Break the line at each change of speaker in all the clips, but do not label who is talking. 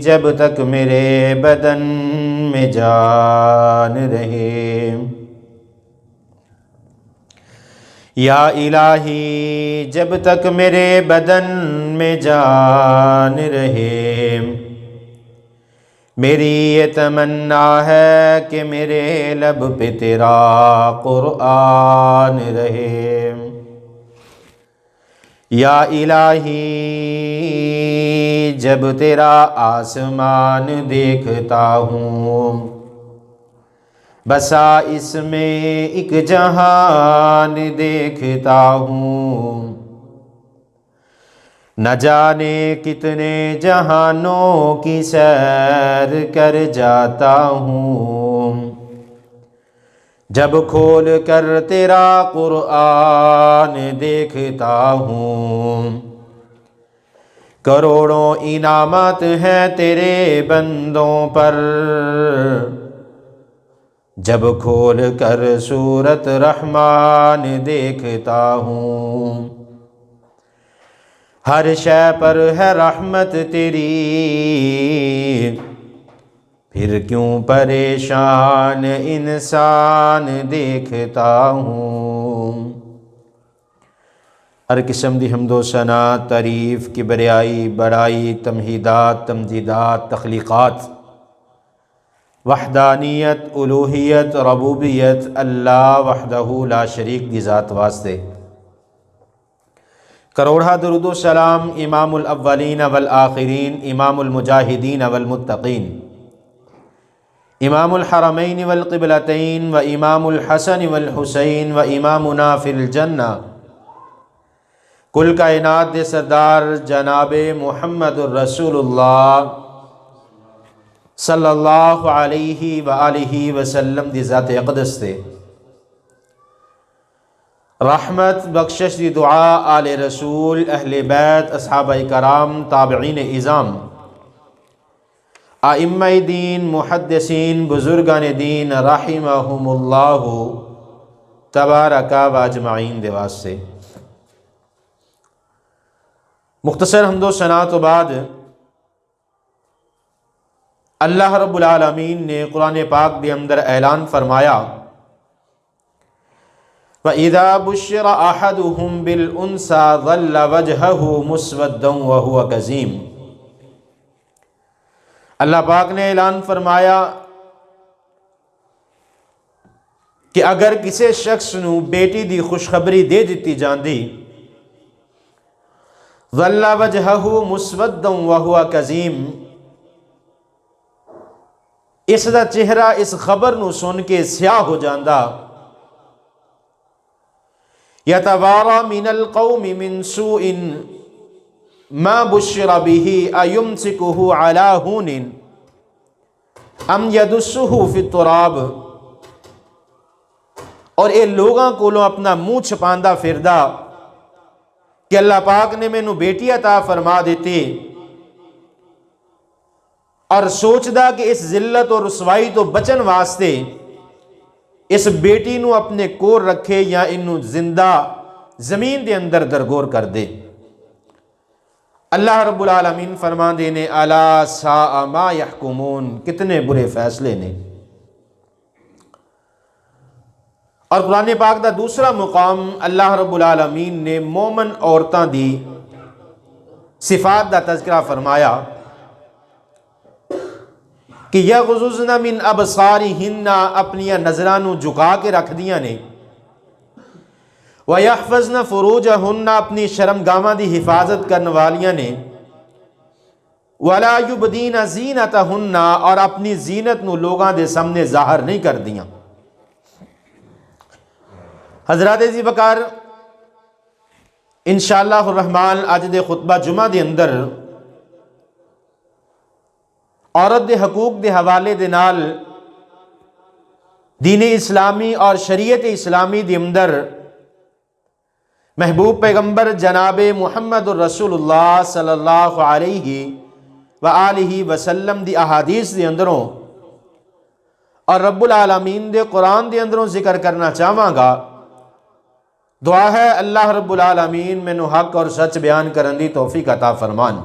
جب تک میرے بدن میں جان رہے، یا الہی جب تک میرے بدن میں جان رہے، میری یہ تمنا ہے کہ میرے لب پہ تیرا قرآن رہے۔ یا الہی جب تیرا آسمان دیکھتا ہوں، بسا اس میں ایک جہان دیکھتا ہوں، نہ جانے کتنے جہانوں کی سیر کر جاتا ہوں، جب کھول کر تیرا قرآن دیکھتا ہوں۔ کروڑوں انعامات ہیں تیرے بندوں پر، جب کھول کر سورت رحمان دیکھتا ہوں۔ ہر شے پر ہے رحمت تیری، پھر کیوں پریشان انسان دیکھتا ہوں۔ ہر قسم دی حمد و ثنا، تعریف، کبریائی، بڑائی، تمہیدات، تمجیدات، تخلیقات، وحدانیت، الوہیت، ربوبیت اللہ وحدہ لا شریک دی ذات واسطے۔ کروڑہ درود و سلام امام الاولین والآخرین، امام المجاہدین والمتقین، امام الحرمین والقبلتین، و امام الحسن والحسین، و امامنا فی الجنہ، کل کائنات دے سردار جناب محمد الرسول اللہ صلی اللہ علیہ وآلہ وسلم دی ذات اقدس تے رحمت بخشش دی دعا آل رسول، اہل بیت، اصحابہ کرام، تابعین اعظام، ائمہ دین، محدثین، بزرگان دین رحمہم اللہ تبارک و اجمعین دے واسطے۔ مختصر حمد و ثنا تو بعد اللہ رب العالمین نے قرآن پاک کے اندر اعلان فرمایا، وَإِذَا بُشِّرَ أَحَدُهُمْ بِالْأُنْثَىٰ ظَلَّ وَجْهُهُ مُسْوَدًّا وَهُوَ كَظِيمٌ۔ اللہ پاک نے اعلان فرمایا کہ اگر کسی شخص نو بیٹی دی خوشخبری دے دیتی جاندی، ظَلَّ وَجْهُهُ مُسْوَدًّا وَهُوَ كَظِيمٌ، اس دا چہرہ اس خبر نو سن کے سیاہ ہو جاندہ، یتوارا من القوم من سوء ما بشر به ایمسکہ علی ہون ام یدسہ فی التراب، اور اے لوگاں کولوں اپنا منہ چھپاندہ پھردا کہ اللہ پاک نے مینوں بیٹی عطا فرما دیتی، اور سوچدا کہ اس ذلت اور رسوائی تو بچن واسطے اس بیٹی نو اپنے کور رکھے یا انو زندہ زمین دے اندر درگور کر دے۔ اللہ رب العالمین فرما دینے الا ساء ما یحکمون، کتنے برے فیصلے نے۔ اور قرآن پاک دا دوسرا مقام اللہ رب العالمین نے مومن عورتاں دی صفات دا تذکرہ فرمایا کہ یغضضن من ابصارہن، اپنی نظرانوں جھکا کے رکھ دیاں نے، وَيَحْفَظْنَ فُرُوجَهُنَّ، اپنی شرمگاہاں دی حفاظت کرنے والیاں نے، وَلَا يُبْدِينَ زِينَتَهُنَّ، اور اپنی زینت نو لوگاں دے سامنے ظاہر نہیں کر دیاں۔ حضرات عزیز وقار، انشاءاللہ الرحمن اج دے خطبہ جمعہ دے اندر عورت دے حقوق دے حوالے دے نال دین اسلامی اور شریعت اسلامی دے اندر محبوب پیغمبر جناب محمد الرسول اللہ صلی اللہ علیہ وآلہ وسلم دی احادیث دے اندروں اور رب العالمین دے قرآن دے اندروں ذکر کرنا چاہواں گا۔ دعا ہے اللہ رب العالمین مینوں حق اور سچ بیان کرن دی توفیق عطا فرمان۔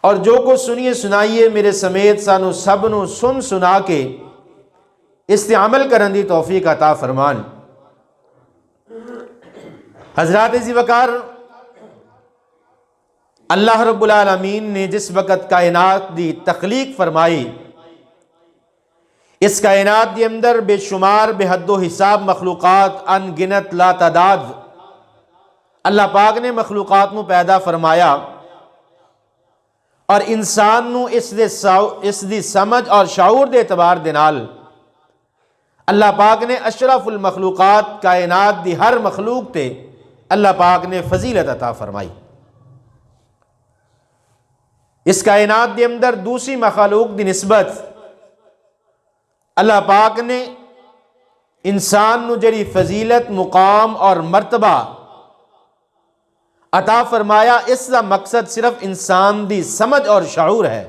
اور جو کچھ سنیے سنائیے میرے سمیت سانو سب نو سن سنا کے اس تے عمل کرن دی توفیق عطا فرمان۔ حضرات ذی وقار، اللہ رب العالمین نے جس وقت کائنات دی تخلیق فرمائی، اس کائنات کے اندر بے شمار بے حد و حساب مخلوقات ان گنت لا تعداد اللہ پاک نے مخلوقات نو پیدا فرمایا، اور انسان نو اس دی سمجھ اور شعور دے اعتبار دے نال اللہ پاک نے اشرف المخلوقات کائنات دی ہر مخلوق تے اللہ پاک نے فضیلت عطا فرمائی۔ اس کائنات دے اندر دوسری مخلوق دی نسبت اللہ پاک نے انسان نو جڑی فضیلت مقام اور مرتبہ عطا فرمایا، اس کا مقصد صرف انسان دی سمجھ اور شعور ہے۔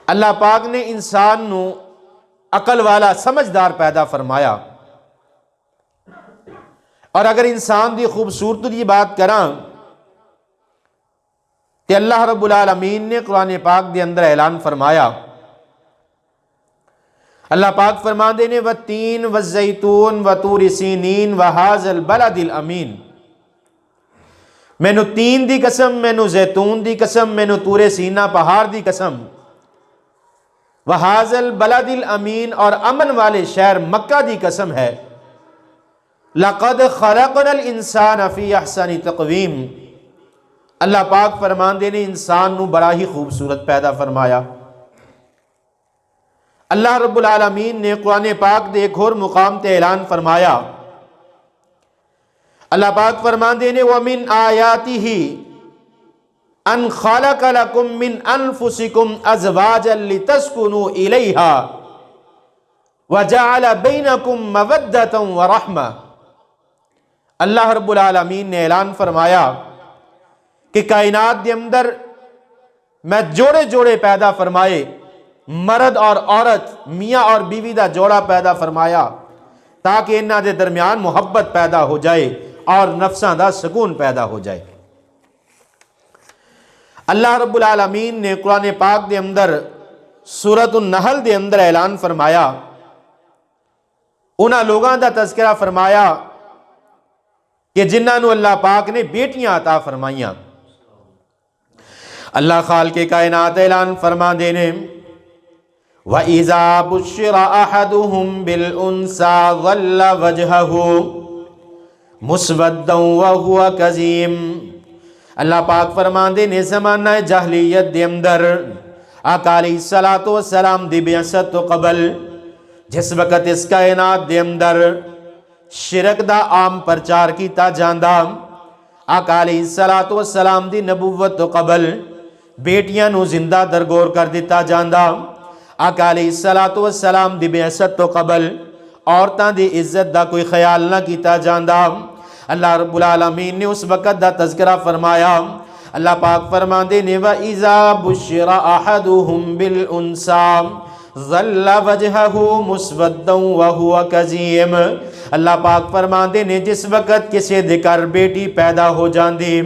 اللہ پاک نے انسان نو عقل والا سمجھدار پیدا فرمایا، اور اگر انسان دی خوبصورتی کی بات کراں کہ اللہ رب العالمین نے قرآن پاک دے اندر اعلان فرمایا، اللہ پاک فرماندے نے والتین والزیتون وطور سینین وہذا البلد الامین، مینو تین دی قسم، مینو زیتون دی قسم، مینو طور سینا پہاڑ دی قسم، وہذا البلد الامین اور امن والے شہر مکہ دی قسم ہے، لقد خلقنا الانسان فی احسن تقویم، اللہ پاک فرماندے نے انسان نو بڑا ہی خوبصورت پیدا فرمایا۔ اللہ رب العالمین نے قرآن پاک دے ایک اور مقام تے اعلان فرمایا، اللہ پاک فرماندے نے وَمِنْ آیَاتِهِ أَنْ خَلَقَ لَكُم مِّنْ أَنفُسِكُمْ أَزْوَاجًا لِتَسْكُنُوا إِلَيْهَا وَجَعَلَ بَيْنَكُم مَّوَدَّةً وَرَحْمَةً، اللہ رب العالمین نے اعلان فرمایا کہ کائنات کے اندر میں جوڑے جوڑے پیدا فرمائے، مرد اور عورت، میاں اور بیوی دا جوڑا پیدا فرمایا تاکہ انہاں دے درمیان محبت پیدا ہو جائے اور نفساں دا سکون پیدا ہو جائے۔ اللہ رب العالمین نے قرآن پاک دے اندر سورۃ النحل دے اندر اعلان فرمایا، انہاں لوگاں دا تذکرہ فرمایا کہ جنہاں نو اللہ پاک نے بیٹیاں عطا فرمائیاں۔ اللہ خالق کائنات اعلان فرما دینے وَإِذَا بُشِّرَ أَحَدُهُمْ بِالْأُنْثَى ظَلَّ وَجْهُهُ مُسْوَدًّا وَهُوَ كَظِيمٌ، اللہ پاک فرماندے نے زمانہ جاہلیت دے اندر آقا علیہ السلام دی بعثت تو قبل جس وقت اس کائنات دے اندر شرک دا عام پرچار کیتا جاندا، آقا علیہ السلام دی نبوت تو قبل بیٹیاں نو زندہ درگور کر دیتا جاندا، آقا علیہ السلام دی بعثت تو قبل عورتاں دی عزت دا کوئی خیال نہ کیتا جاندا۔ اللہ رب العالمین نے اس وقت دا تذکرہ فرمایا، اللہ پاک فرماندے نے وَإِذَا بُشِّرَ أَحَدُهُمْ بِالْأُنْثَى ظَلَّ وَجْهُهُ مُسْوَدًّا وَهُوَ كَظِيمٌ، اللہ پاک فرماندے نے جس وقت کسی دے گھر بیٹی پیدا ہو جاندی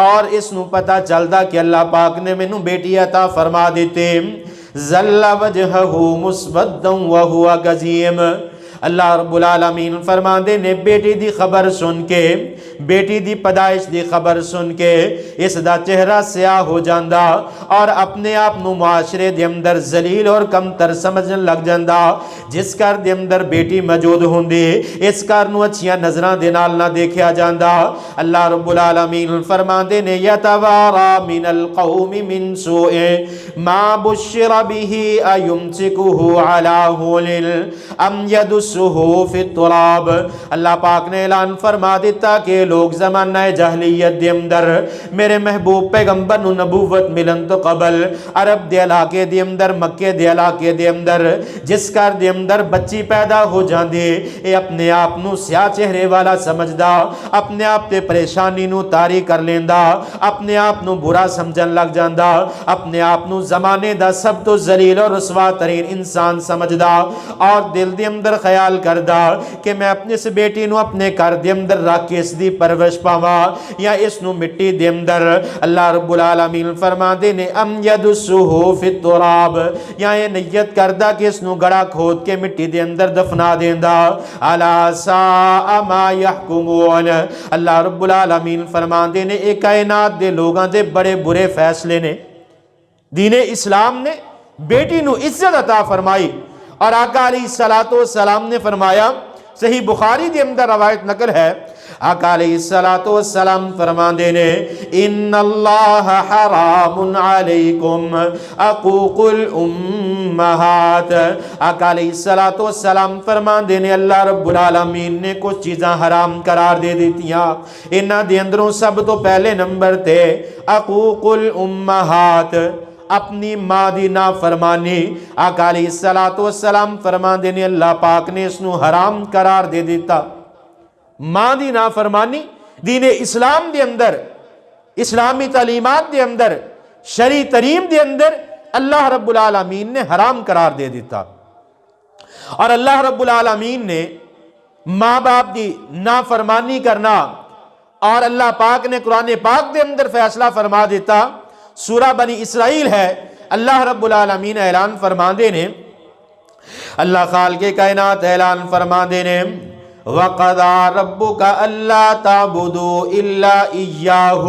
اور اس نو پتہ چلدا کہ اللہ پاک نے مینوں بیٹی عطا فرما دیتے، ظَلَّ وَجْهُهُ مُسْوَدًّا وَهُوَ كَظِيمٌ، اللہ رب العالمین فرماندے نے بیٹی دی خبر سن کے، بیٹی دی پیدائش دی خبر سن کے اس دا چہرہ سیاہ ہو جاندا اور اپنے آپ نو معاشرے دے اندر ذلیل اور کمتر سمجھن لگ جاندا۔ جس گھر دے اندر بیٹی موجود ہوندی اس گھر نو اچھیاں نظراں دے نال نہ دیکھیا جاندا۔ اللہ رب العالمین فرماندے نے یتوارا من القوم من سوء ما بشر به ایمسکہ علی ہول ام یدس فی التراب، اللہ پاک نے اعلان فرما دیتا کہ لوگ زمانہ جاہلیت دے اندر میرے محبوب پیغمبر نو نبوت ملن تو قبل عرب دے علاقے دے اندر، مکے دے علاقے دے اندر جس گھر دے اندر بچی پیدا ہو جاندے اے اپنے آپ نو سیاہ چہرے والا سمجھدا، اپنے آپ تے پریشانی نو طاری کر لیندا، اپنے آپ نو برا سمجھن لگ جاندا، اپنے آپ نو زمانے دا سب تو ذلیل اور رسوا ترین انسان سمجھدا اور دل دے اندر خیال خیال کردا کہ میں اپنے اس بیٹی نو اپنے گھر دے اندر رکھ کے اس دی پرورش پاواں یا اس نو مٹی دے اندر اللہ رب العالمین فرماندے نے ام یدسہ فی التراب یا یہ نیت کردا کہ اس نو گڑا کھود کے مٹی دے اندر دفنا دیندا الا ساء ما یحکمون اللہ رب العالمین فرماندے نے ایک کائنات دے لوگاں دے بڑے برے فیصلے نے دین اسلام نے بیٹی نو عزت عطا فرمائی اور آقا علیہ الصلوۃ والسلام نے فرمایا صحیح بخاری دے اندر روایت نقل ہے آقا علیہ الصلوۃ والسلام فرماندے نے ان اللہ حرام علیکم عقوق الامہات آقا علیہ الصلوۃ والسلام فرماندے نے اللہ رب العالمین نے کچھ چیزاں حرام قرار دے دیتیاں انہاں دے اندروں سب تو پہلے نمبر تے عقوق الامہات اپنی ماں دی نافرمانی آقا علیہ الصلوۃ والسلام فرماندے نے اللہ پاک نے اس نو حرام قرار دے دیتا ماں دی نافرمانی دین اسلام دے اندر اسلامی تعلیمات دے اندر شرعی تریم دے اندر اللہ رب العالمین نے حرام قرار دے دیتا اور اللہ رب العالمین نے ماں باپ دی نافرمانی کرنا اور اللہ پاک نے قرآن پاک دے اندر فیصلہ فرما دیتا سورہ بنی اسرائیل ہے اللہ رب العالمین اعلان فرما دے نے اللہ خالق کائنات اعلان فرما دے نے وَقَضَى رَبُّكَ أَلَّا تَعْبُدُوا إِلَّا إِيَّاهُ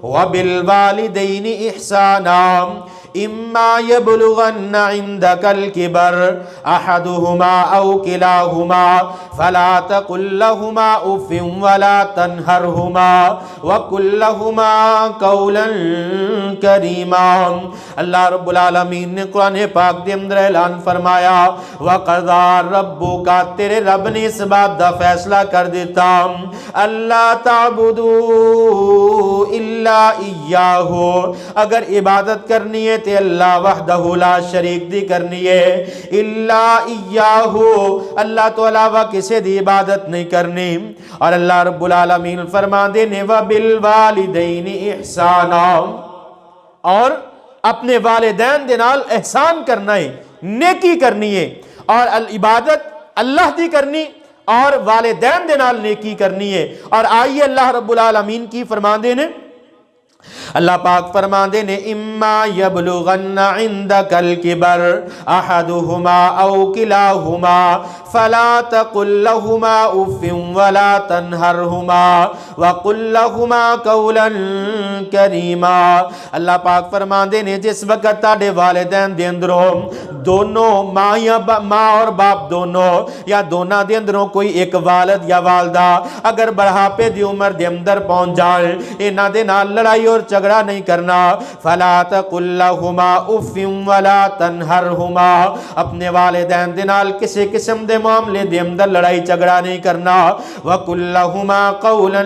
وَبِالْوَالِدَيْنِ إِحْسَانًا إما يبلغن عندك الكبر أحدهما أو كلاهما فلا تقل لهما أف ولا تنهرهما وقل لهما قولا كريما اللہ رب العالمین نے قرآن پاک دے اندر اعلان فرمایا وَقَضَى رَبُّكَ تیرے رب نے اس بات دا فیصلہ کر دیتا اللہ تعبدوا الا إياه اگر عبادت کرنی ہے تے اللہ وحدہ لا شریک دی کرنی ہے الا ایاہ اللہ تو علاوہ کسی دی عبادت نہیں کرنی اور اللہ رب العالمین فرما دینے وبالوالدین احسانا اور اپنے والدین دے نال احسان کرنا ہے نیکی کرنی ہے اور عبادت اللہ دی کرنی اور والدین دے نال نیکی کرنی ہے اور آئیے اللہ رب العالمین کی فرما دینے اللہ پاک فرماندے نے اما یبلغن عندک الکبر احدہما او کلاہما فلا تقل لہما اف ولا تنہرہما وقل لہما قولا کریما اللہ پاک فرماندے نے جس وقت تاڑے والدین دے اندروں دونوں ماں اور باپ دونوں یا دونوں دے اندروں کوئی ایک والد یا والدہ اگر بڑھاپے دی عمر دے اندر پہنچ جائے انہاں دے نال لڑائی اور جھگڑا نہیں کرنا فلا تقل لہما اف ولا تنہرہما اپنے والدین دے نال کسی قسم دے معاملے دے اندر لڑائی جھگڑا نہیں کرنا وقل لہما قولا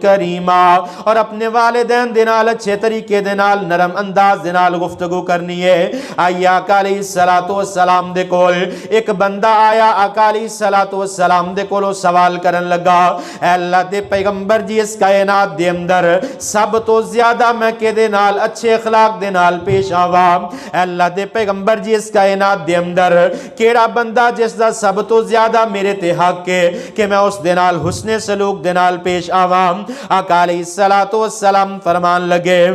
کریما اور اپنے والدین دے نال اچھے طریقے دے نال نرم انداز دے نال گفتگو کرنی ہے آیا آقا علیہ الصلوۃ والسلام دے کول ایک بندہ آیا آقا علیہ الصلوۃ والسلام دے کولو سوال کرن لگا اے اللہ دے پیغمبر جی اس کائنات دے اندر سب تو زیادہ میں کہ دے نال اچھے اخلاق دے نال پیش آوا اے اللہ دے پیغمبر جی اس کائنات دے اندر کیڑا بندہ جس دا سب تو زیادہ میرے تے حق کے کہ میں اس دے نال حسن سلوک دے نال پیش آوا آقا علیہ الصلوۃ والسلام فرمان لگے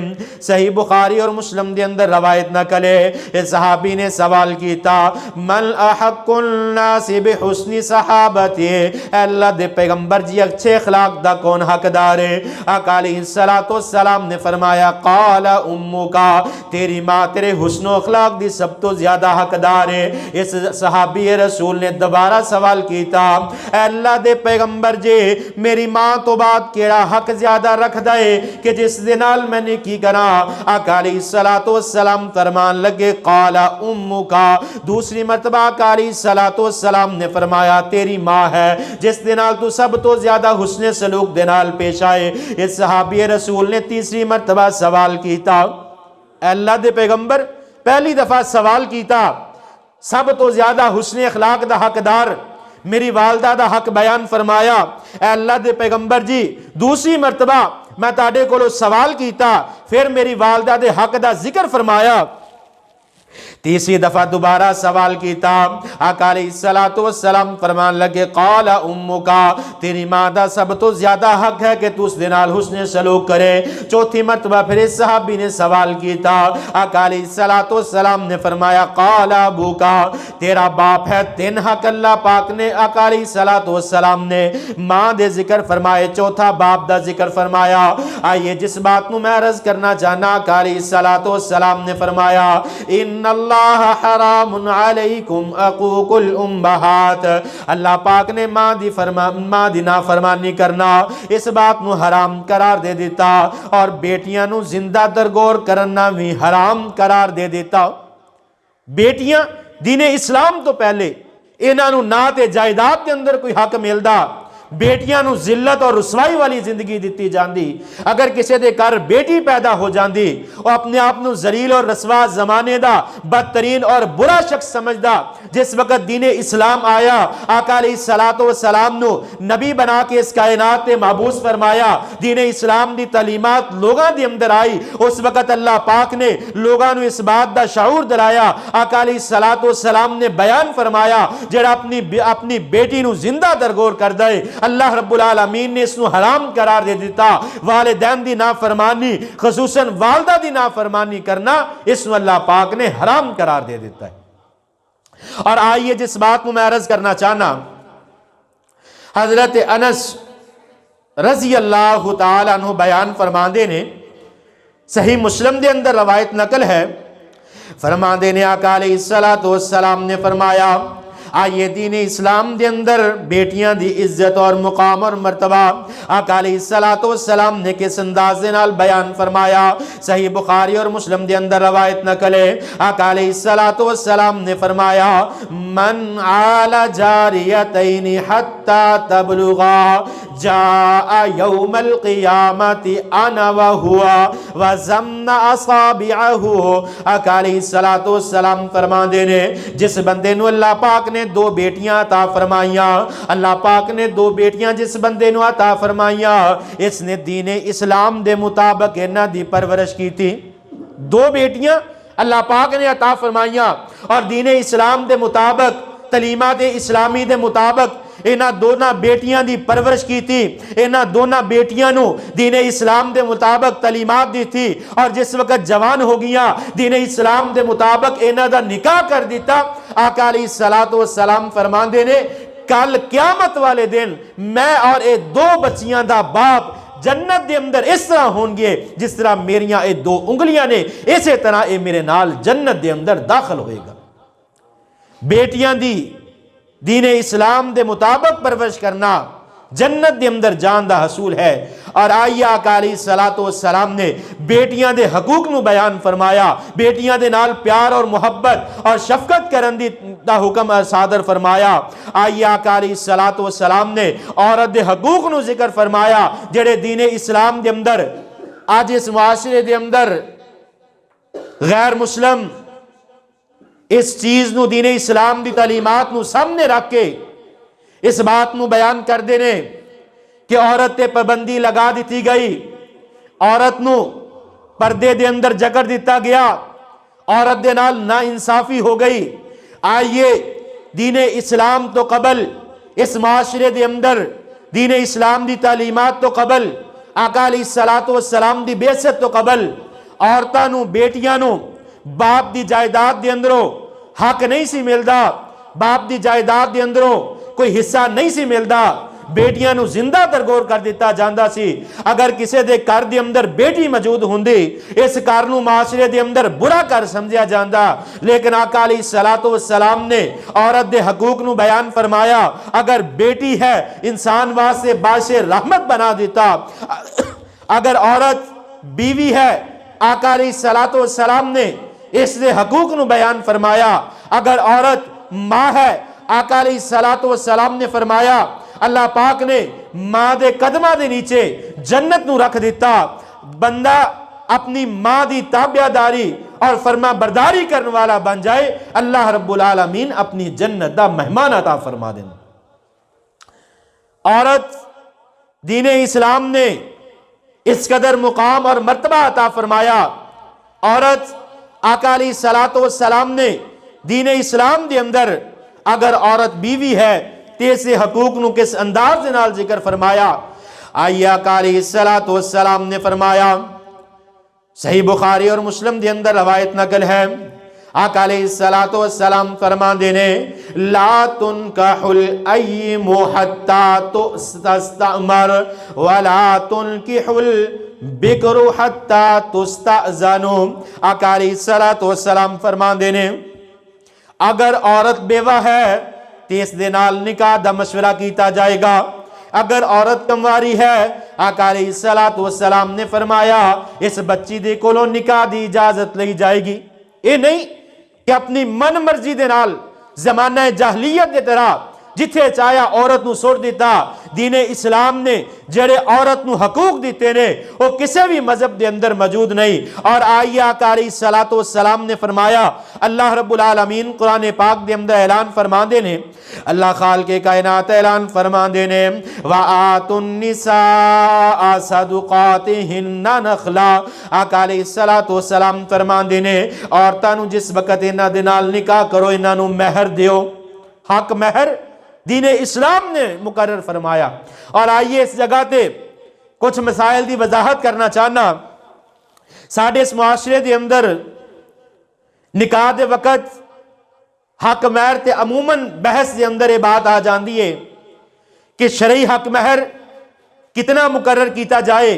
صحیح بخاری اور مسلم دے اندر روایت نقل ہے صحابی نے سوال کیتا من احق الناس بحسن صحابتی اے اللہ دے پیغمبر جی اچھے اخلاق دا کون حقدار ہے آقا علیہ الصلوۃ والسلام نے فرمایا قال امکا تیری ماں تیرے حسن و اخلاق دی سب تو زیادہ حقدار ہے اس صحابی رسول نے دوبارہ سوال کیتا اے اللہ دے پیغمبر جی میری ماں تو بات کیڑا حق زیادہ رکھ دائے کہ جس دنال میں نے کی کرا آقا علیہ الصلوۃ والسلام فرمان لگے قال امکا دوسری مرتبہ آقا علیہ الصلوۃ والسلام نے فرمایا تیری ماں ہے جس دنال تو سب تو زیادہ حسن سلوک دنال پیش آئے اس صحابی رسول نے تیسری مرتبہ سوال کیتا اے اللہ دے پیغمبر پہلی دفعہ سوال کیتا سب تو زیادہ حسن اخلاق دا حقدار میری والدہ دا حق بیان فرمایا اے اللہ دے پیغمبر جی دوسری مرتبہ میں تاڑے کو سوال کیتا پھر میری والدہ دے حق دا ذکر فرمایا تیسری دفعہ دوبارہ سوال کیتا، آقا علیہ الصلوۃ والسلام فرمان لگے قال امک، تیری ماں دا سب تو زیادہ حق ہے کہ تو اس دے نال حسن سلوک کرے۔ چوتھی مرتبہ پھر اس صحابی نے سوال کیتا، آقا علیہ الصلوۃ والسلام نے فرمایا قال ابوک، تیرا باپ ہے۔ تین حق اللہ پاک نے آقا علیہ الصلوۃ والسلام نے ماں دے ذکر فرمائے، چوتھا باپ دا ذکر فرمایا۔ آئیے جس بات نو میں عرض کرنا چاہنا، آقا علیہ الصلوۃ والسلام نے فرمایا ان اللہ حرام علیکم عقوق الامہات، اللہ پاک نے ماں دی نافرمانی کرنا اس بات نو حرام قرار دے دیتا، اور بیٹیاں نو زندہ درگور کرنا بھی حرام قرار دے دیتا۔ بیٹیاں دین اسلام تو پہلے انہاں نو نہ تے جائیداد کے اندر کوئی حق ملدا، بیٹیاں نو ذلت اور رسوائی والی زندگی دیتی جاندی۔ اگر کسی دے گھر بیٹی پیدا ہو جاندی وہ اپنے آپ نو ذلیل اور رسوا زمانے دا بدترین اور برا شخص سمجھدا۔ جس وقت دین اسلام آیا، آقا علیہ الصلوۃ والسلام نو نبی بنا کے اس کائنات تے محبوس فرمایا، دین اسلام دی تعلیمات لوگاں دی اندر آئی، اس وقت اللہ پاک نے لوگاں نو اس بات دا شعور دلایا۔ آقا علیہ الصلوۃ والسلام نے بیان فرمایا جڑا اپنی بیٹی نو زندہ درگور کر دے اللہ رب العالمین نے اس نو حرام قرار دے دیتا۔ والدین دی نافرمانی، خصوصاً والدہ دی نافرمانی کرنا، اس نو اللہ پاک نے حرام قرار دے دیتا ہے۔ اور آئیے جس بات کو میں عرض کرنا چاہنا، حضرت انس رضی اللہ تعالیٰ عنہ بیان فرماندے نے، صحیح مسلم دے اندر روایت نقل ہے، فرماندے نے آقا علیہ الصلوۃ والسلام نے فرمایا آئیے دین اسلام دے اندر بیٹیاں دی عزت اور مقام اور مرتبہ آقا علیہ الصلوۃ والسلام نے کس انداز دے نال بیان فرمایا۔ صحیح بخاری اور مسلم دے اندر روایت نقل ہے، آقا علیہ الصلوۃ والسلام نے فرمایا من عال جاریتین حتی تبلغا جاء یوم القیامت انا وہو وزمن اصابعہ۔ آقا علیہ الصلوۃ والسلام فرما دینے جس بندے نو اللہ پاک نے دو بیٹیاں عطا فرمائیاں، اللہ پاک نے دو بیٹیاں جس بندے نو عطا فرمائیاں، اس نے دین اسلام دے مطابق انہاں دی پرورش کی تھی۔ دو بیٹیاں اللہ پاک نے عطا فرمائیاں اور دین اسلام دے مطابق، تعلیمات اسلامی دے مطابق انہاں دونوں بیٹیاں دی پرورش کی تھی، انہاں دونوں بیٹیاں نو دین اسلام دے مطابق تعلیمات دی تھی، اور جس وقت جوان ہو گیا دین اسلام دے مطابق انہاں دا نکاح کر دیتا۔ آقا علیہ الصلوۃ والسلام فرماندے نے کل قیامت والے دن میں اور اے دو بچیاں دا باپ جنت دے اندر اس طرح ہون گے جس طرح میریاں اے دو انگلیاں نے، اسی طرح اے میرے نال جنت دے اندر داخل ہوئے گا۔ بیٹیاں دی دین اسلام دے مطابق پرورش کرنا جنت دے اندر جان دا حصول ہے۔ اور آئیے آقا علیہ الصلوۃ والسلام نے بیٹیاں دے حقوق نو بیان فرمایا، بیٹیاں دے نال پیار اور محبت اور شفقت کرن دا حکم صادر فرمایا۔ آئیے آقا علیہ الصلوۃ والسلام نے عورت دے حقوق نو ذکر فرمایا جڑے دین اسلام دے اندر آج اس معاشرے دے اندر غیر مسلم اس چیز نو دین اسلام دی تعلیمات نو سامنے رکھ کے اس بات نو بیان کر دینے کہ عورت تے پابندی لگا دیتی گئی، عورت نو پردے دے اندر جکڑ دیتا گیا، عورت دے نال نا انصافی ہو گئی۔ آئیے دین اسلام تو قبل اس معاشرے دے اندر دین اسلام دی تعلیمات تو قبل آقا علیہ الصلوۃ والسلام دی بعثت تو قبل عورتاں نو بیٹیاں نو باپ دی جائیداد دے اندروں حق نہیں سی ملدا، باپ دی جائیداد دے اندروں کوئی حصہ نہیں سی ملدا، بیٹیاں نو زندہ درگور کر دیتا جاندا سی۔ اگر کسی دے گھر دے اندر بیٹی موجود ہوندی اس گھر نو معاشرے دے اندر برا کر سمجھیا جاندا، لیکن آقا علیہ الصلوۃ والسلام نے عورت دے حقوق نو بیان فرمایا۔ اگر بیٹی ہے انسان واسطے باعث رحمت بنا دیتا، اگر عورت بیوی ہے آقا علیہ الصلوۃ والسلام نے اس دے حقوق نو بیان فرمایا۔ اگر عورت ماں ہے آقا علیہ الصلوۃ والسلام نے فرمایا اللہ پاک نے ماں دے قدمہ دے نیچے جنت نو رکھ دیتا۔ بندہ اپنی ماں دی تابعداری اور فرما برداری کرنے والا بن جائے، اللہ رب العالمین اپنی جنت دا مہمان عطا فرما دینا۔ عورت دین اسلام نے اس قدر مقام اور مرتبہ عطا فرمایا، عورت آقا علیہ الصلوۃ والسلام نے دین اسلام دے اندر اگر عورت بیوی ہے تے اسے حقوق نو کس انداز دے نال ذکر فرمایا؟ آئیے آقا علیہ الصلوۃ والسلام نے فرمایا، صحیح بخاری اور مسلم دے اندر روایت نقل ہے، آقا علیہ الصلوۃ والسلام فرماندے نے لا تنکح الایم حتی تستأمر ولا تنکح البکر حتی تستأذن۔ آقا علیہ الصلوۃ والسلام فرماندے نے اگر عورت بیوہ ہے تے اس دے نال نکاح دا مشورہ کیتا جائے گا، اگر عورت کمواری ہے آقا علیہ الصلوۃ والسلام نے فرمایا اس بچی دے کولوں نکاح دی اجازت لئی جائے گی۔ یہ نہیں کہ اپنی من مرضی دے نال زمانہ جاہلیت دے طرح جتھے چاہیا عورت نو سوڑ دیتا۔ دین اسلام نے جڑے عورت نو حقوق دیتے نے وہ کسی بھی مذہب دے اندر موجود نہیں۔ اور آئیے آقا علیہ الصلوۃ والسلام نے فرمایا، اللہ رب العالمین قرآن پاک دے اندر اعلان فرماندے نے، اللہ خالق کائنات اعلان فرماندے نے وَآتُوا النِّسَاءَ صَدُقَاتِهِنَّ نَخْلًا۔ آقا علیہ الصلوۃ والسلام فرماندے نے عورتاں نو جس وقت انہاں دے نال نکاح کرو انہاں نو مہر دیو۔ حق مہر دین اسلام نے مقرر فرمایا۔ اور آئیے اس جگہ تے کچھ مسائل دی وضاحت کرنا چاہنا۔ ساڑھے اس معاشرے دے اندر نکاح دے وقت حق مہر تے عموماً بحث دے اندر یہ بات آ جاندی ہے کہ شرعی حق مہر کتنا مقرر کیتا جائے،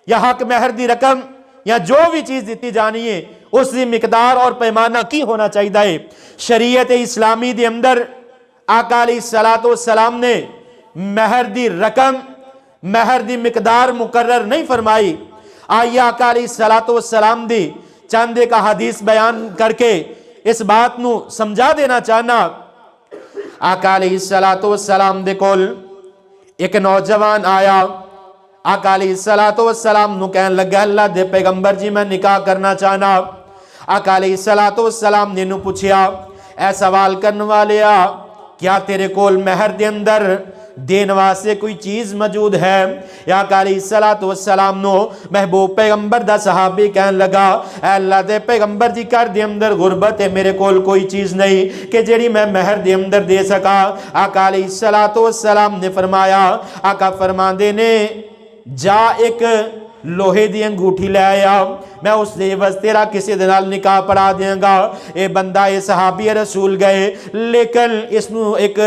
یا حق مہر دی رقم یا جو بھی چیز دیتی جانی ہے اس دی مقدار اور پیمانہ کی ہونا چاہیے۔ شریعت اسلامی دے اندر آقا علیہ الصلوۃ والسلام نے مہر دی رقم، مہر دی مقدار مقرر نہیں فرمائی۔ آئیے آقا علیہ الصلوۃ والسلام دی چند ایک حدیث بیان کر کے اس بات نو سمجھا دینا چاہنا۔ آقا علیہ الصلوۃ والسلام دے کول ایک نوجوان آیا، آقا علیہ الصلوۃ والسلام نو کہن لگا اللہ دے پیغمبر جی میں نکاح کرنا چاہنا۔ آقا علیہ الصلوۃ والسلام نے پوچھیا اے سوال کرنے والیا کیا تیرے کول مہر دے اندر دین واسطے کوئی چیز موجود ہے؟ یا آقا علیہ الصلوۃ والسلام نو محبوب پیغمبر دا صحابی کہن لگا اے اللہ دے پیغمبر جی کر دے اندر غربت ہے، میرے کول کوئی چیز نہیں کہ جیڑی میں مہر دے اندر دے سکا۔ آقا علیہ الصلوۃ والسلام نے فرمایا، آقا فرماندے نے جا ایک لوہے دی انگوٹھی لے آیا، میں اس دے عوض تیرا کسی دے نال نکاح پڑھا دیاں گا۔ اے بندہ اے صحابی رسول گئے لیکن اس نو ایک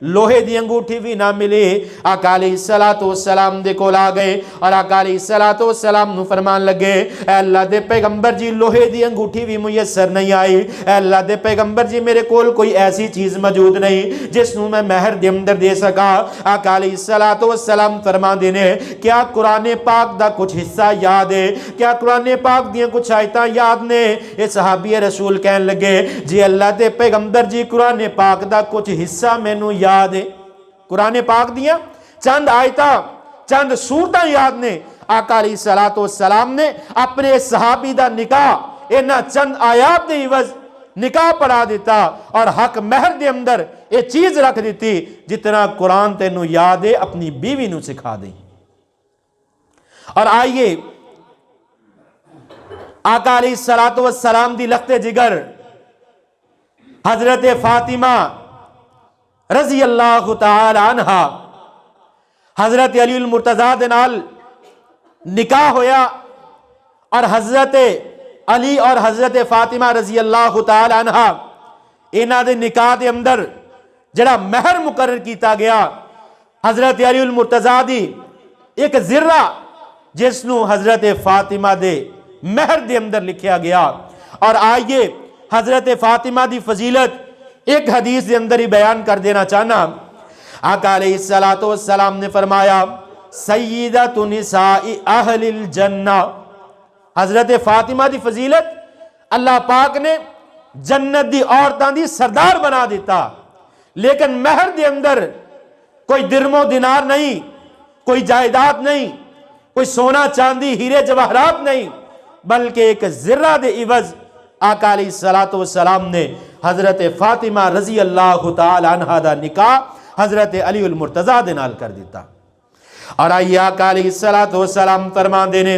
لوہے دی انگوٹھی بھی نہ ملی۔ آقا علیہ الصلوۃ والسلام دے کول آ گئے اور آقا علیہ الصلوۃ والسلام نو فرمان لگے اے اللہ دے پیغمبر جی لوہے دی انگوٹھی بھی میسر نہیں آئی، اے اللہ دے پیغمبر جی میرے کول کوئی ایسی چیز موجود نہیں جس نو میں مہر دے اندر دے سکا۔ آقا علیہ الصلوۃ والسلام فرماندے نے کیا قرآن پاک دا کچھ حصہ یاد ہے؟ کیا قرآن پاک دیاں کچھ آیتاں یاد نے؟ یہ صحابی رسول کہن لگے جی اللہ دے پیغمبر جی قرآن پاک دا کچھ حصہ مینوں یاد ہے، قرآن پاک دیاں چند آیتاں چند سورتاں یاد نے۔ آقا علیہ الصلوۃ والسلام نے اپنے صحابی دا نکاح انہاں چند آیات دے عوض نکاح پڑھا دیتا اور حق مہر دے اندر یہ چیز رکھ دیتی جتنا قرآن تینوں یاد ہے اپنی بیوی نو سکھا دیں۔ اور آئیے آقا علیہ الصلوۃ والسلام دی لخت جگر حضرت فاطمہ رضی اللہ تعالی عنہ حضرت علی المرتضیٰ دے نال نکاح ہویا، اور حضرت علی اور حضرت فاطمہ رضی اللہ تعالی عنہ انہاں دے نکاح دے اندر جڑا مہر مقرر کیتا گیا حضرت علی المرتضیٰ دی ایک ذرہ جس نو حضرت فاطمہ دے مہر دے اندر لکھیا گیا۔ اور آئیے حضرت فاطمہ دی فضیلت ایک حدیث دے اندر ہی بیان کر دینا چاہنا۔ آقا علیہ الصلوۃ والسلام نے فرمایا سیدۃ نساء اہل الجنہ، حضرت فاطمہ دی فضیلت اللہ پاک نے جنت دی عورتاں دی سردار بنا دیتا، لیکن مہر دے اندر کوئی درم و دینار نہیں، کوئی جائیداد نہیں، کوئی سونا چاندی ہیرے جواہرات نہیں، بلکہ ایک ذرہ دے عوض آقا علیہ الصلوۃ والسلام نے حضرت فاطمہ رضی اللہ تعالی عنہ دا نکاح حضرت علی المرتضیٰ دے نال کر دیتا۔ اور آئیے آقا علیہ الصلوۃ والسلام فرماندے نے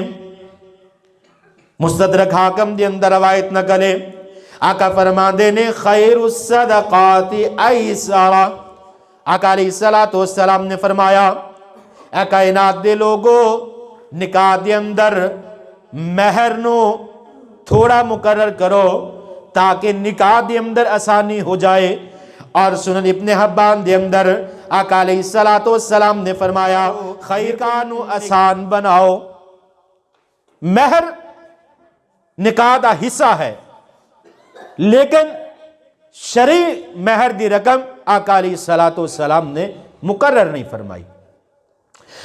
مستدرک حاکم دے اندر روایت نقل ہے، آقا فرماندے نے خیر الصدقات ایسرا، آقا علیہ السلام نے فرمایا اے کائنات دے لوگو نکاح دے اندر مہر نو تھوڑا مقرر کرو تاکہ نکاح دے اندر آسانی ہو جائے۔ اور سنن ابن حبان دے اندر آقا علیہ السلام نے فرمایا خیر کانو آسان بناؤ۔ مہر نکاح دا حصہ ہے لیکن شرعی مہر دی رقم آقا علیہ السلام نے مقرر نہیں فرمائی۔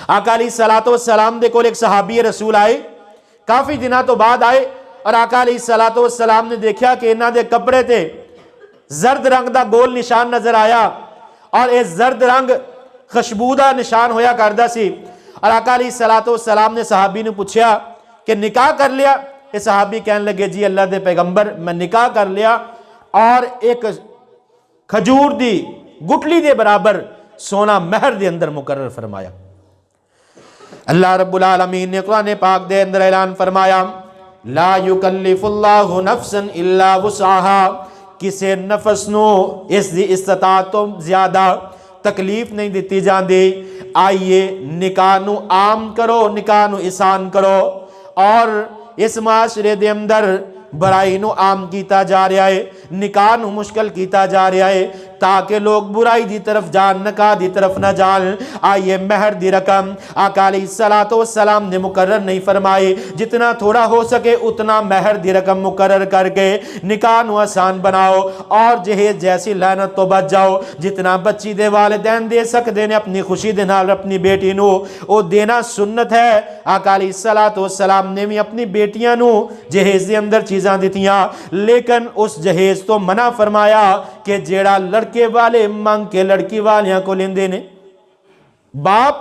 آقا علیہ السلام دے کول ایک صحابی رسول آئے، کافی دنوں تو بعد آئے، اور آقا علیہ السلام نے دیکھا کہ انہاں دے کپڑے تے زرد رنگ دا گول نشان نظر آیا، اور اس زرد رنگ خوشبودہ نشان ہویا کردہ سی، اور آقا علیہ السلام نے صحابی نے پوچھا کہ نکاح کر لیا؟ یہ صحابی کہنے لگے جی اللہ دے پیغمبر میں نکاح کر لیا، اور ایک کھجور دی گٹلی دے برابر سونا مہر دے اندر مقرر فرمایا۔ اللہ رب العالمین نے قرآن پاک دے اندر اعلان فرمایا لا یکلف اللہ نفسا الا وسعها، کسے نفس نو اس دی استطاعت تو زیادہ تکلیف نہیں دیتی جاندی۔ آئیے نکاح نو عام کرو، نکاح نو آسان کرو، اور اس معاشرے دے اندر برائی نو عام کیتا جا رہا ہے، نکاح نو مشکل کیتا جا رہا ہے تاکہ لوگ برائی دی طرف جان، نکاح دی طرف نہ جان۔ آئیے مہر دی رقم آقا علیہ السلام نے مقرر نہیں فرمائی، جتنا تھوڑا ہو سکے اتنا مہر دی رقم مقرر کر کے نکاح نو آسان بناؤ، اور جہیز جیسی لعنت تو بچ جاؤ۔ جتنا بچی دے والدین دے سکتے نے اپنی خوشی دے نال اپنی بیٹی نو او دینا سنت ہے۔ آقا علیہ السلام نے بھی اپنی بیٹیاں نو جہیز دے اندر چیزاں دیتیاں، لیکن اس جہیز تو منع فرمایا کہ جیڑا لڑکے والے مانگ کے لڑکی والیاں کو لیندے نے۔ باپ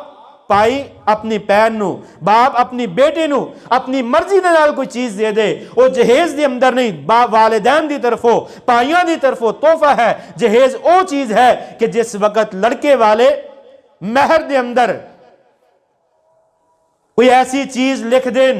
پائی اپنی پین نو، باپ اپنی بیٹے نو اپنی مرضی دے نال کوئی چیز دے دے، وہ جہیز دے اندر نہیں، باپ والدین دی طرفوں پائیاں دی طرفوں تحفہ ہے۔ جہیز او چیز ہے کہ جس وقت لڑکے والے مہر دے اندر کوئی ایسی چیز لکھ دیں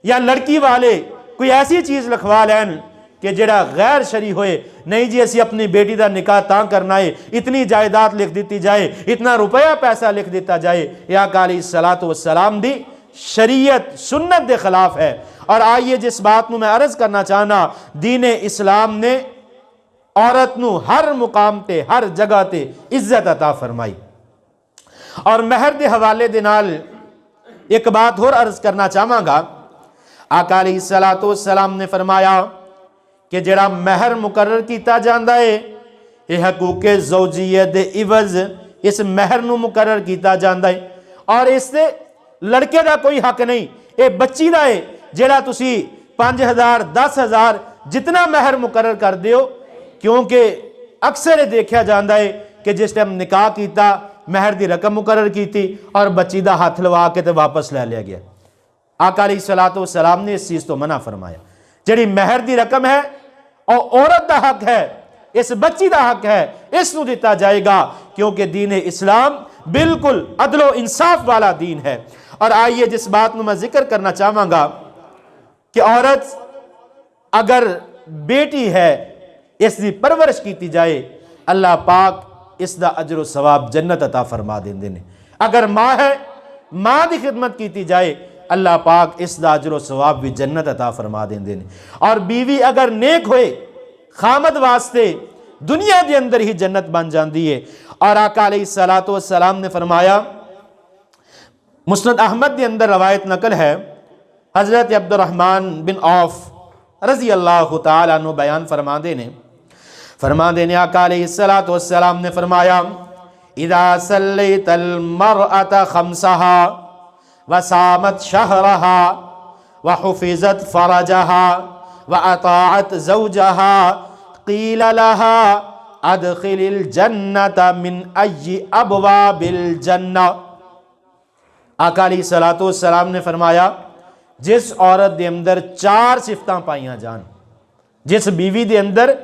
یا لڑکی والے کوئی ایسی چیز لکھوا لین کہ جڑا غیر شرعی ہوئے، نہیں جی اسی اپنی بیٹی دا نکاح تاں کرنا ہے، اتنی جائیداد لکھ دیتی جائے، اتنا روپیہ پیسہ لکھ دیتا جائے، یا آقا علیہ السلام دی شریعت سنت دے خلاف ہے۔ اور آئیے جس بات نو میں عرض کرنا چاہنا، دین اسلام نے عورت نو ہر مقام تے ہر جگہ تے عزت عطا فرمائی۔ اور مہر دے حوالے دے نال ایک بات اور عرض کرنا چاہاں گا، آقا علیہ السلام نے فرمایا کہ جڑا مہر مقرر کیتا جاندہ ہے یہ حقوق زوجیت دے عوض اس مہر نو مقرر کیتا جاندہ ہے، اور اس سے لڑکے دا کوئی حق نہیں، یہ بچی دا ہے جڑا تسی 5,000 10,000 جتنا مہر مقرر کر دیو، کیونکہ اکثر دیکھا جاندہ ہے کہ جس ٹائم نکاح کیتا مہر دی رقم مقرر کیتی اور بچی دا ہاتھ لوا کے تے واپس لے لیا گیا۔ آقا علیہ السلام نے اس چیز تو منع فرمایا، جڑی مہر دی رقم ہے اور عورت دا حق ہے، اس بچی دا حق ہے، اس نو دیتا جائے گا، کیونکہ دین اسلام بالکل عدل و انصاف والا دین ہے۔ اور آئیے جس بات میں ذکر کرنا چاہاں گا کہ عورت اگر بیٹی ہے اس دی پرورش کیتی جائے، اللہ پاک اس دا اجر و ثواب جنت عطا فرما دیندے نے۔ اگر ماں ہے، ماں دی خدمت کیتی جائے، اللہ پاک اس دا اجر و ثواب بھی جنت عطا فرما دیندے نے۔ اور بیوی اگر نیک ہوئے خامد واسطے دنیا دے اندر ہی جنت بن جاندی ہے۔ اور آقا علیہ السلام نے فرمایا، مسند احمد دے اندر روایت نقل ہے، حضرت عبد الرحمن بن عوف رضی اللہ تعالیٰ عنہ بیان فرما دینے آقا علیہ السلام نے فرمایا اذا صلیت المرأة خمسها وصامت شهرها وحفظت فرجها وأطاعت زوجها قیل لها ادخل الجنة من أي أبواب الجنة۔ آقا علیہ السلام نے فرمایا جس عورت دے اندر 4 صفتاں پائیاں جان، جس بیوی دے اندر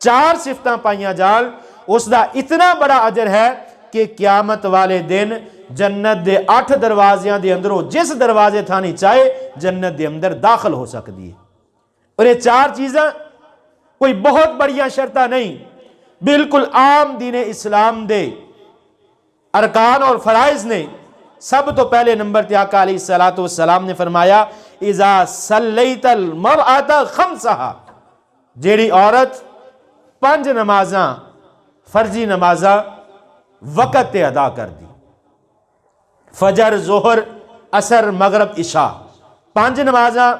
4 صفتاں پائیاں جان، اس دا اتنا بڑا اجر ہے کہ قیامت والے دن جنت دے 8 دروازیاں دے اندروں جس دروازے تھانی چاہے جنت دے اندر داخل ہو سکتی ہے۔ اور یہ چار چیزاں کوئی بہت بڑیاں شرطاں نہیں، بالکل عام دین اسلام دے ارکان اور فرائض نے۔ سب تو پہلے نمبر تے آقا علیہ الصلوۃ والسلام نے فرمایا اذا صلیت المرأۃ خمسہا، جیڑی عورت 5 نمازاں فرضی نمازاں وقت تے ادا کر دی، فجر، ظہر، عصر، مغرب، عشاء، 5 نمازاں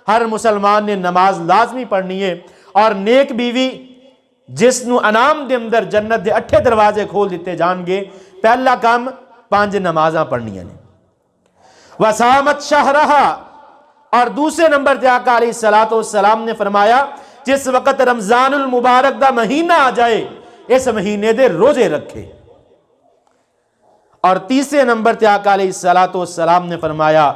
ہر مسلمان نے نماز لازمی پڑھنی ہے۔ اور نیک بیوی جس نو انعام دے اندر جنت دے 8 دروازے کھول دیتے جان گے، پہلا کام 5 نمازاں پڑھنیاں نے۔ وسامت شہرہا، اور دوسرے نمبر تے آقا علیہ الصلوۃ والسلام نے فرمایا جس وقت رمضان المبارک دا مہینہ آ جائے اس مہینے دے روزے رکھے۔ اور تیسرے نمبر تے آقا علیہ الصلوۃ والسلام نے فرمایا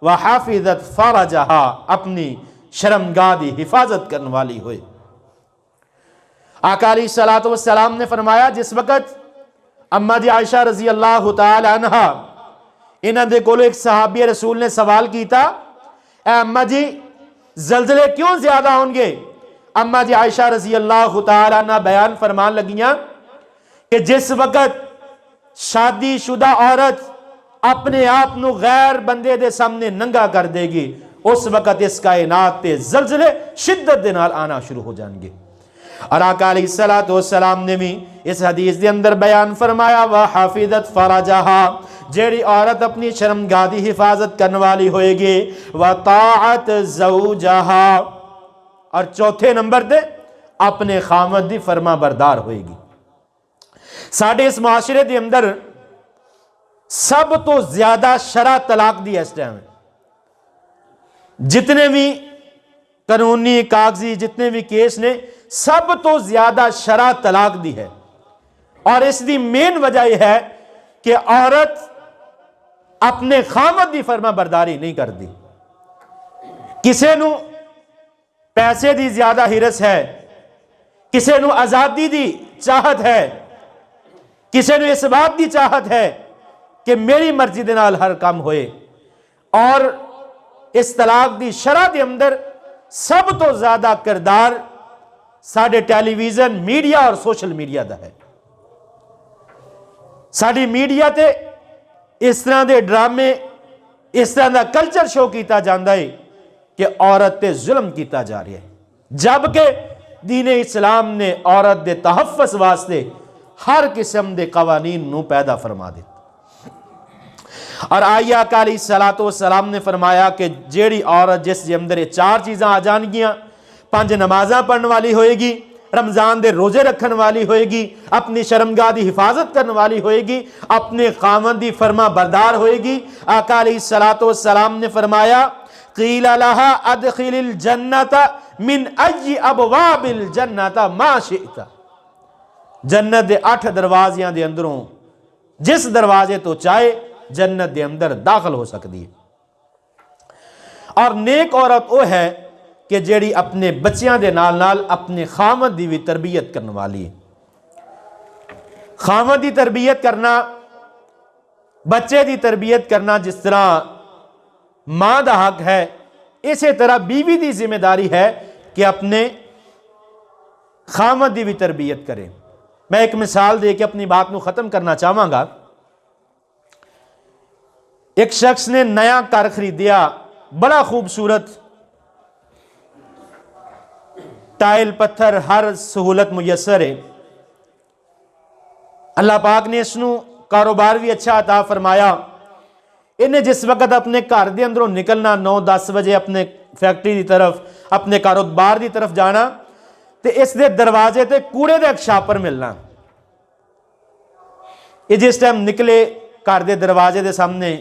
وحافظت فرجہا، اپنی شرمگاہ دی حفاظت کرنے والی ہوئے۔ آقا علیہ الصلوۃ والسلام نے فرمایا جس وقت اماں جی عائشہ رضی اللہ تعالی عنہ انہاں دے کولو ایک صحابی رسول نے سوال کیتا، اے اماں جی زلزلے کیوں زیادہ ہوں گے؟ اماں جی عائشہ رضی اللہ تعالی عنہ بیان فرمان لگیاں کہ جس وقت شادی شدہ عورت اپنے آپ نو غیر بندے دے سامنے ننگا کر دے گی، اس وقت اس کائنات تے زلزلے شدت دے نال آنا شروع ہو جائیں گے۔ اور آقا علیہ الصلوۃ والسلام نے بھی اس حدیث دے اندر بیان فرمایا وحافظت فرجہا، جیڑی عورت اپنی شرمگاہ دی حفاظت کرنے والی ہوئے گی، وطاعت زوجہا، اور چوتھے نمبر دے اپنے خامد دی فرما بردار ہوئے گی۔ ساڑھے اس معاشرے دے اندر سب تو زیادہ شرح طلاق دی اس ٹائم ہے، جتنے بھی قانونی کاغذی جتنے بھی کیس نے سب تو زیادہ شرح طلاق دی ہے۔ اور اس دی مین وجہ یہ ہے کہ عورت اپنے خامد دی فرما برداری نہیں کرتی۔ کسے نو پیسے دی زیادہ ہرس ہے، کسے نو آزادی دی چاہت ہے، کسے نو اس بات دی چاہت ہے کہ میری مرضی دے نال ہر کام ہوئے۔ اور اس طلاق دی شرح دے اندر سب تو زیادہ کردار ساڑھے ٹیلی ویژن میڈیا اور سوشل میڈیا دا ہے۔ ساڑھی میڈیا تے اس طرح دے ڈرامے، اس طرح دا کلچر شو کیتا جاندہ ہے کہ عورت تے ظلم کیتا جا رہا ہے، جبکہ دین اسلام نے عورت دے تحفظ واسطے ہر قسم دے قوانین نو پیدا فرما دے۔ اور آئیہ آقا علیہ الصلوۃ والسلام نے فرمایا کہ جیڑی عورت جس دے اندر 4 چیزاں آ جان گیاں، 5 نمازاں پڑھنے والی ہوئے گی، رمضان دے روزے رکھن والی ہوئے گی، اپنی شرمگاہ دی حفاظت کرنے والی ہوئے گی، اپنے خاوند دی فرما بردار ہوئے گی۔ آقا علیہ الصلوۃ والسلام نے فرمایا قیل لہا ادخل الجنت من ای ابواب الجنت ما شئت، جنت دے 8 دروازیاں دے اندروں جس دروازے تو چاہے جنت دے اندر داخل ہو سکتی ہے۔ اور نیک عورت وہ ہے کہ جیڑی اپنے بچیاں دے نال نال اپنے خامد دی بھی تربیت کرنے والی ہے۔ خامد دی تربیت کرنا، بچے دی تربیت کرنا جس طرح ماں دا حق ہے، اسی طرح بیوی دی ذمہ داری ہے کہ اپنے خامد دی بھی تربیت کرے۔ میں ایک مثال دے کے اپنی بات کو ختم کرنا چاہوں گا۔ ایک شخص نے نیا گھر خریدیا، بڑا خوبصورت، ٹائل پتھر ہر سہولت میسر ہے۔ اللہ پاک نے اس نو کاروبار بھی اچھا عطا فرمایا۔ انہیں جس وقت اپنے گھر دے اندروں نکلنا 9-10 بجے اپنے فیکٹری دی طرف، اپنے کاروبار دی طرف جانا، تے اس دے دروازے تے کوڑے دے ایک شاپر ملنا۔ یہ جس ٹائم نکلے گھر دے دروازے دے سامنے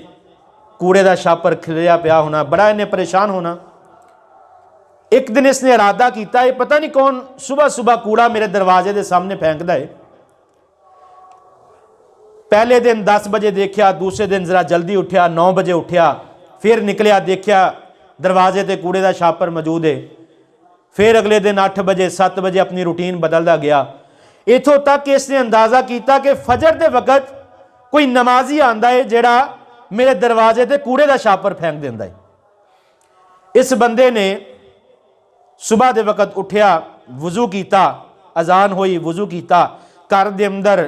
کوڑے دا شاپر کھلیا پیا ہونا، بڑا انہیں پریشان ہونا۔ ایک دن اس نے ارادہ کیتا ہے پتہ نہیں کون صبح صبح کوڑا میرے دروازے دے سامنے پھینک دا ہے۔ پہلے دن 10 بجے دیکھیا، دوسرے دن ذرا جلدی اٹھیا، 9 بجے اٹھیا، پھر نکلیا دیکھیا دروازے تے کوڑے دا شاپر موجود ہے۔ پھر اگلے دن 8 بجے 7 بجے اپنی روٹین بدلدا گیا۔ اتھوں تک اس نے اندازہ کیتا کہ فجر دے وقت کوئی نمازی آندا ہے جیڑا میرے دروازے تے کوڑے دا شاپر پھینک دیندا ہے۔ اس بندے نے صبح دے وقت اٹھیا، وضو کیتا، اذان ہوئی، وضو کیتا، گھر دے اندر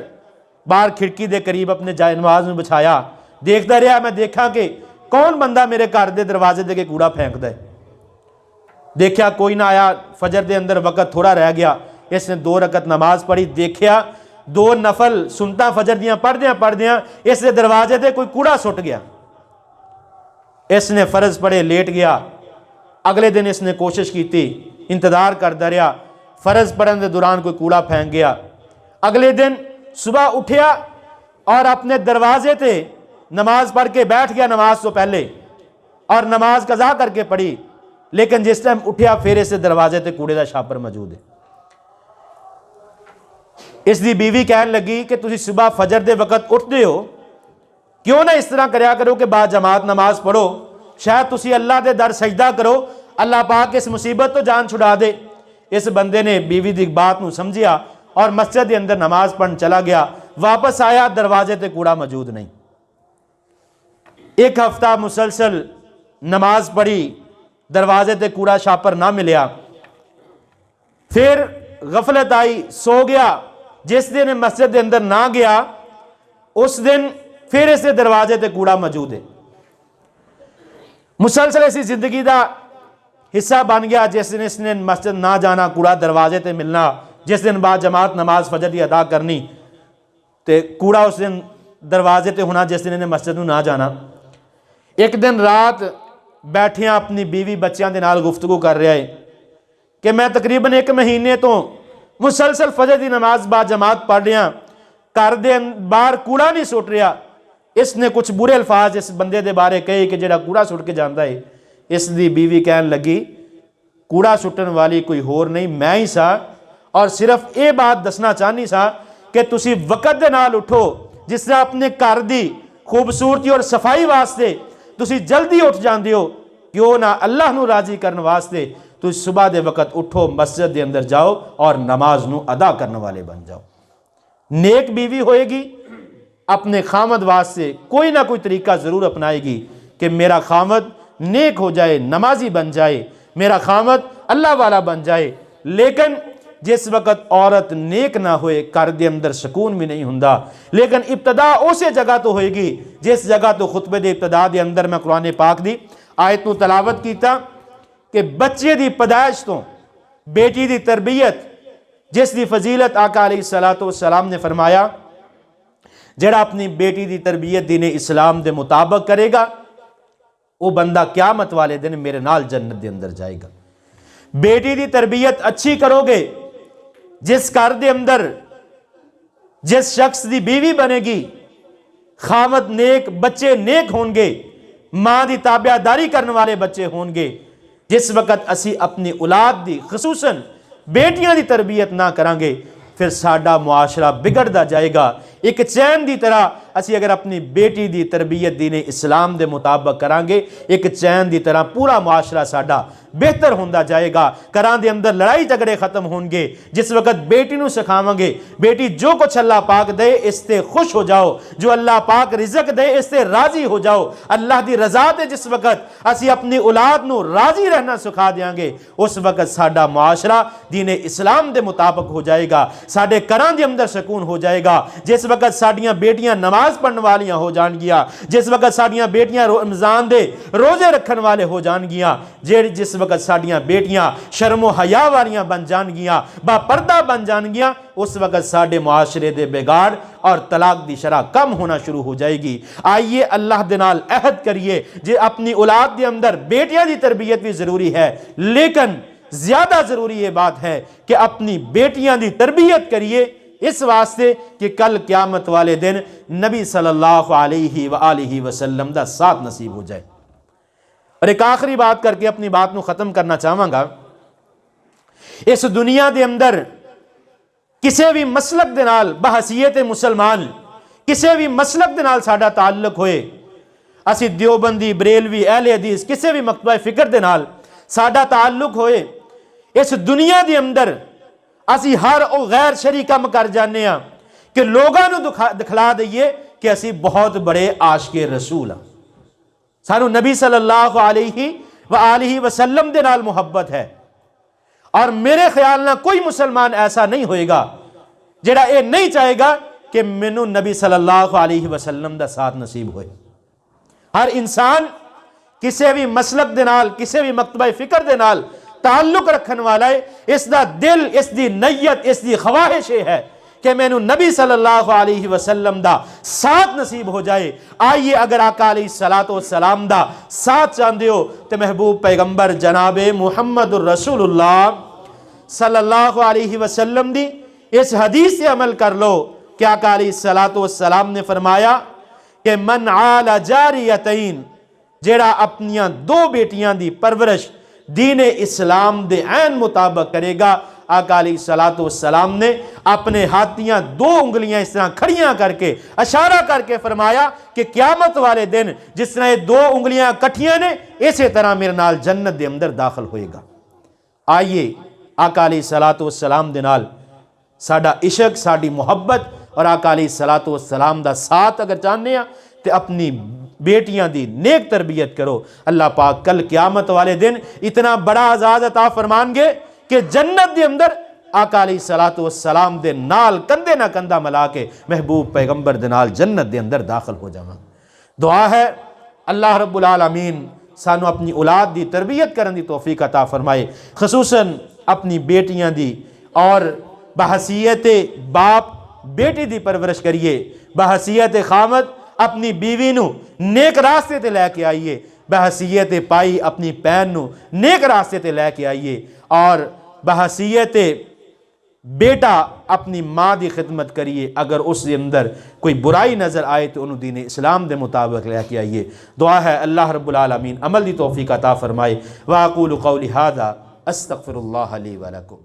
باہر کھڑکی دے قریب اپنے جائے نماز میں بچھایا، دیکھتا رہا، میں دیکھا کہ کون بندہ میرے گھر دے دروازے دے کے کوڑا پھینک دے۔ دیکھا کوئی نہ آیا، فجر دے اندر وقت تھوڑا رہ گیا، اس نے 2 رکعت نماز پڑھی، دیکھا 2 نفل سنتا فجر دیاں پڑھ دیاں اس دے دروازے دے کوئی کوڑا سٹ گیا۔ اس نے فرض پڑھے، لیٹ گیا۔ اگلے دن اس نے کوشش کی تھی، انتظار کرتا رہا، فرض پڑھن دے دوران کوئی کوڑا پھینک گیا۔ اگلے دن صبح اٹھیا اور اپنے دروازے تے نماز پڑھ کے بیٹھ گیا نماز تو پہلے، اور نماز قضا کر کے پڑھی، لیکن جس ٹائم اٹھیا پھر اس دروازے تے کوڑے دا شاپر موجود ہے۔ اس دی بیوی کہن لگی کہ تسی صبح فجر دے وقت اٹھتے ہو، کیوں نہ اس طرح کریا کرو کہ با جماعت نماز پڑھو، شاید تسی اللہ دے در سجدہ کرو، اللہ پاک اس مصیبت تو جان چھڑا دے۔ اس بندے نے بیوی دی بات نو سمجھیا اور مسجد دے اندر نماز پڑھن چلا گیا، واپس آیا، دروازے تے کوڑا موجود نہیں۔ 1 ہفتہ مسلسل نماز پڑھی، دروازے تے کوڑا شاپر نہ ملیا، پھر غفلت آئی، سو گیا۔ جس دن مسجد دے اندر نہ گیا اس دن پھر اس دے دروازے تے کوڑا موجود ہے۔ مسلسل ایسی زندگی دا حصہ بن گیا، جس دن اس نے مسجد نہ جانا کوڑا دروازے تے ملنا، جس دن بعد جماعت نماز فجر دی ادا کرنی تے کوڑا اس دن دروازے تے ہونا جس دن انہیں مسجد نہ جانا۔ ایک دن رات بیٹھیاں اپنی بیوی بچیاں دے نال گفتگو کر رہا ہے کہ میں تقریباً 1 مہینے تو مسلسل فجر دی نماز بعد جماعت پڑھ رہا، گھر دے باہر کوڑا نہیں سٹ رہا۔ اس نے کچھ برے الفاظ اس بندے دے بارے کہے کہ جڑا کوڑا سٹ کے جاندا ہے۔ اس دی بیوی کہن لگی کوڑا سٹن والی کوئی ہور نہیں میں ہی سا، اور صرف یہ بات دسنا چاہنی سا کہ تسی وقت دے نال اٹھو، جس طرح اپنے گھر دی خوبصورتی اور صفائی واسطے تسی جلدی اٹھ جاندے ہو، کیوں نہ اللہ نو راضی کرن واسطے تو صبح دے وقت اٹھو، مسجد دے اندر جاؤ اور نماز نو ادا کرنے والے بن جاؤ۔ نیک بیوی ہوئے گی، اپنے خامد واسطے کوئی نہ کوئی طریقہ ضرور اپنائے گی کہ میرا خامد نیک ہو جائے، نمازی بن جائے، میرا خامد اللہ والا بن جائے۔ لیکن جس وقت عورت نیک نہ ہوئے گھر دے اندر سکون بھی نہیں ہوندا۔ لیکن ابتدا اسی جگہ تو ہوئے گی جس جگہ تو خطبے دے ابتدا دے اندر میں قرآن پاک دی آیت نو تلاوت کیتا کہ بچے دی پیدائش تو بیٹی دی تربیت، جس دی فضیلت آقا علیہ السلام نے فرمایا جڑا اپنی بیٹی دی تربیت دین اسلام دے مطابق کرے گا وہ بندہ قیامت والے دن میرے نال جنت دے اندر جائے گا۔ بیٹی دی تربیت اچھی کرو گے، جس گھر دے اندر جس شخص دی بیوی بنے گی، خامد نیک، بچے نیک ہون گے، ماں دی تابع داری کرنے والے بچے ہون گے۔ جس وقت اسی اپنی اولاد دی خصوصاً بیٹیاں دی تربیت نہ کریں گے پھر ساڈا معاشرہ بگڑدا جائے گا۔ ایک چین دی طرح اسی اگر اپنی بیٹی دی تربیت دین اسلام دے مطابق کریں گے، ایک چین دی طرح پورا معاشرہ ساڈا بہتر ہوندا جائے گا۔ گھراں دے اندر لڑائی جھگڑے ختم ہون گے۔ جس وقت بیٹی نو سکھاواں گے بیٹی جو کچھ اللہ پاک دے اس تے خوش ہو جاؤ، جو اللہ پاک رزق دے اس تے راضی ہو جاؤ، اللہ دی رضا تے جس وقت اسی اپنی اولاد نو راضی رہنا سکھا دیاں گے اس وقت ساڈا معاشرہ دین اسلام دے مطابق ہو جائے گا، ساڈے گھراں دے اندر سکون ہو جائے گا۔ جس وقت ساڈیاں بیٹیاں نماز پڑھن والیاں ہو جان گیا، جس وقت ساڈیاں بیٹیاں رمضان دے روزے رکھن والے ہو جان گیا، جس وقت ساڈیاں بیٹیاں شرم و حیا والیاں بن جان گیا، با پردہ بن جان گیا، اس وقت ساڈے معاشرے دے بگاڑ اور طلاق دی شرح کم ہونا شروع ہو جائے گی۔ آئیے اللہ دے نال عہد کریے جے اپنی اولاد دے اندر بیٹیاں دی تربیت بھی ضروری ہے، لیکن زیادہ ضروری یہ بات ہے کہ اپنی بیٹیاں دی تربیت کریے اس واسطے کہ کل قیامت والے دن نبی صلی اللہ علیہ وآلہ وسلم دا ساتھ نصیب ہو جائے۔ اور ایک آخری بات کر کے اپنی بات نو ختم کرنا چاہواں گا، اس دنیا دے اندر کسے بھی مسلک دے نال بحثیت مسلمان کسے بھی مسلک دے نال ساڈا تعلق ہوئے، اسی دیوبندی، بریلوی، اہل حدیث کسے بھی مکتبہ فکر دے نال ساڈا تعلق ہوئے، اس دنیا دے اندر اسی ہر او غیر شرعی کم کر جانے ہاں کہ لوگاں نو دکھلا دئیے کہ اسی بہت بڑے عاشق رسول ہاں۔ سانو نبی صلی اللہ علیہ وآلہ وسلم دے نال محبت ہے، اور میرے خیال نہ کوئی مسلمان ایسا نہیں ہوئے گا جڑا اے نہیں چاہے گا کہ مینوں نبی صلی اللہ علیہ وسلم دا ساتھ نصیب ہوئے۔ ہر انسان کسی بھی مسلک دے نال، کسی بھی مکتبہ فکر دے نال تعلق رکھن والا ہے، اس دا دل، اس دی نیت، اس دی خواہش ہے کہ مینوں نبی صلی اللہ علیہ وسلم دا ساتھ نصیب ہو جائے۔ آئیے اگر آقا علیہ السلام دا ساتھ چاہندے ہو تو محبوب پیغمبر جناب محمد الرسول اللہ صلی اللہ علیہ وسلم دی اس حدیث سے عمل کر لو کہ آقا علیہ السلام نے فرمایا کہ من عال جاریتین، جیڑا اپنیاں دو بیٹیاں دی پرورش دین اسلام دے عین مطابق کرے گا۔ آقا علیہ السلام نے اپنے ہاتھیاں دو انگلیاں اس طرح کھڑیاں کر کے اشارہ کر کے فرمایا کہ قیامت والے دن جس طرح یہ دو انگلیاں کٹھیاں نے، اسی طرح میرے نال جنت دے اندر داخل ہوئے گا۔ آئیے آقا علیہ السلام دے نال ساڈا عشق، ساڈی محبت اور آقا علیہ السلام دا ساتھ اگر چاہنے ہیں تو اپنی بیٹیاں دی نیک تربیت کرو۔ اللہ پاک کل قیامت والے دن اتنا بڑا اعزاز عطا فرمان گے کہ جنت دے اندر آقا علیہ السلام دے نال کندھے نہ کندھا ملا کے محبوب پیغمبر دے نال جنت دے اندر داخل ہو جاواں۔ دعا ہے اللہ رب العالمین سانو اپنی اولاد دی تربیت کرن دی توفیق عطا فرمائے، خصوصاً اپنی بیٹیاں دی، اور بحیثیت باپ بیٹی دی پرورش کریے، بحیثیت خامد اپنی بیوی نو نیک راستے تے لے کے آئیے، بحیثیت پائی اپنی پین نو نیک راستے تے لے کے آئیے، اور بحیثیت بیٹا اپنی ماں دی خدمت کریے، اگر اس کے اندر کوئی برائی نظر آئے تو انہوں دین اسلام دے مطابق لے کے آئیے۔ دعا ہے اللہ رب العالمین عمل دی توفیق عطا فرمائے۔ وَأَقُولُ قَوْلِ هَذَا أَسْتَغْفِرُ اللَّهَ لِي وَلَكُمْ۔